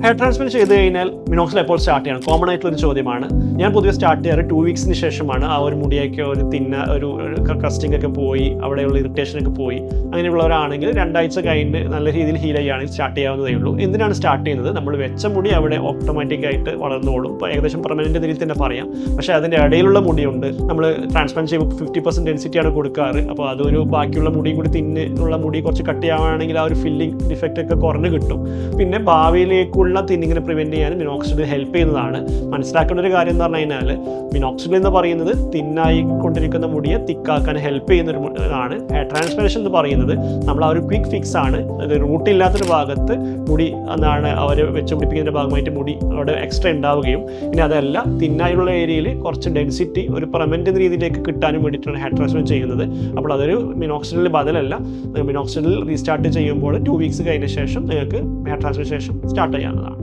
Hair transplant ചെയ്ത് കഴിഞ്ഞാൽ minoxidil എപ്പോൾ സ്റ്റാർട്ട് ചെയ്യണം? കോമൺ ആയിട്ടുള്ളൊരു ചോദ്യമാണ്. ഞാൻ പൊതുവെ സ്റ്റാർട്ട് ചെയ്യാറ് 2 വീക്സിന് ശേഷമാണ്. ആ ഒരു മുടിയൊക്കെ ഒരു ഒരു ക്രസ്റ്റിംഗ് ഒക്കെ പോയി, അവിടെയുള്ള ഇറിറ്റേഷനൊക്കെ പോയി, അങ്ങനെയുള്ളവരാണെങ്കിൽ 2 ആഴ്ച കഴിഞ്ഞ് നല്ല രീതിയിൽ ഹീൽ ചെയ്യുകയാണെങ്കിൽ സ്റ്റാർട്ട് ചെയ്യാവുന്നതേ ഉള്ളൂ. എന്തിനാണ് സ്റ്റാർട്ട് ചെയ്യുന്നത്? നമ്മൾ വെച്ച മുടി അവിടെ ഓട്ടോമാറ്റിക്കായിട്ട് വളർന്നോളും. ഇപ്പോൾ ഏകദേശം പെർമനൻറ്റ് രീതിയിൽ തന്നെ പറയാം. പക്ഷേ അതിൻ്റെ ഇടയിലുള്ള മുടിയുണ്ട്. നമ്മൾ ട്രാൻസ്പ്ലാന്റ് ചെയ്യുമ്പോൾ 50% ഡെൻസിറ്റിയാണ് കൊടുക്കാറ്. അപ്പോൾ അതൊരു ബാക്കിയുള്ള മുടിയും കൂടി തിന്നുള്ള മുടി കുറച്ച് കട്ടിയാവുകയാണെങ്കിൽ ആ ഒരു ഫില്ലിംഗ് ഡിഫക്റ്റ് ഒക്കെ കുറഞ്ഞ് കിട്ടും. പിന്നെ ഭാവിയിലേക്കുള്ള തിന്നിങ്ങിനെ പ്രിവെൻറ്റ് ചെയ്യാൻ മിനോക്സിഡിൽ ഹെൽപ്പ് ചെയ്യുന്നതാണ്. മനസ്സിലാക്കേണ്ട ഒരു കാര്യം എന്ന് പറഞ്ഞു കഴിഞ്ഞാൽ മിനോക്സിഡിൽ എന്ന് പറയുന്നത് തിന്നായിക്കൊണ്ടിരിക്കുന്ന മുടിയെ തിക്കാക്കാൻ ഹെൽപ്പ് ചെയ്യുന്നൊരു ആണ്. ഹെയർ ട്രാൻസ്പ്ലാന്റേഷൻ എന്ന് പറയുന്നത് നമ്മൾ ആ ഒരു ക്വിക്ക് ഫിക്സ് ആണ്. അത് റൂട്ടില്ലാത്തൊരു ഭാഗത്ത് മുടി എന്നാണ് അവർ വെച്ച് പിടിപ്പിക്കുന്നതിൻ്റെ ഭാഗമായിട്ട് മുടി അവിടെ എക്സ്ട്രാ ഉണ്ടാവുകയും ഇനി അതല്ല തിന്നായുള്ള ഏരിയയിൽ കുറച്ച് ഡെൻസിറ്റി ഒരു പെർമനന്റ് രീതിയിലേക്ക് കിട്ടാനും വേണ്ടിയിട്ടാണ് ഹെയർ ട്രാൻസ്പ്ലാന്റ് ചെയ്യുന്നത്. അപ്പോൾ അതൊരു മിനോക്സിഡിൽ ബദലല്ല. മിനോക്സിഡിൽ റീസ്റ്റാർട്ട് ചെയ്യുമ്പോൾ 2 വീക്സ് കഴിഞ്ഞ ശേഷം നിങ്ങൾക്ക് ഹെയർ ട്രാൻസ്പ്ലാന്റേഷൻ സ്റ്റാർട്ട് ചെയ്യാവുന്നതാണ്.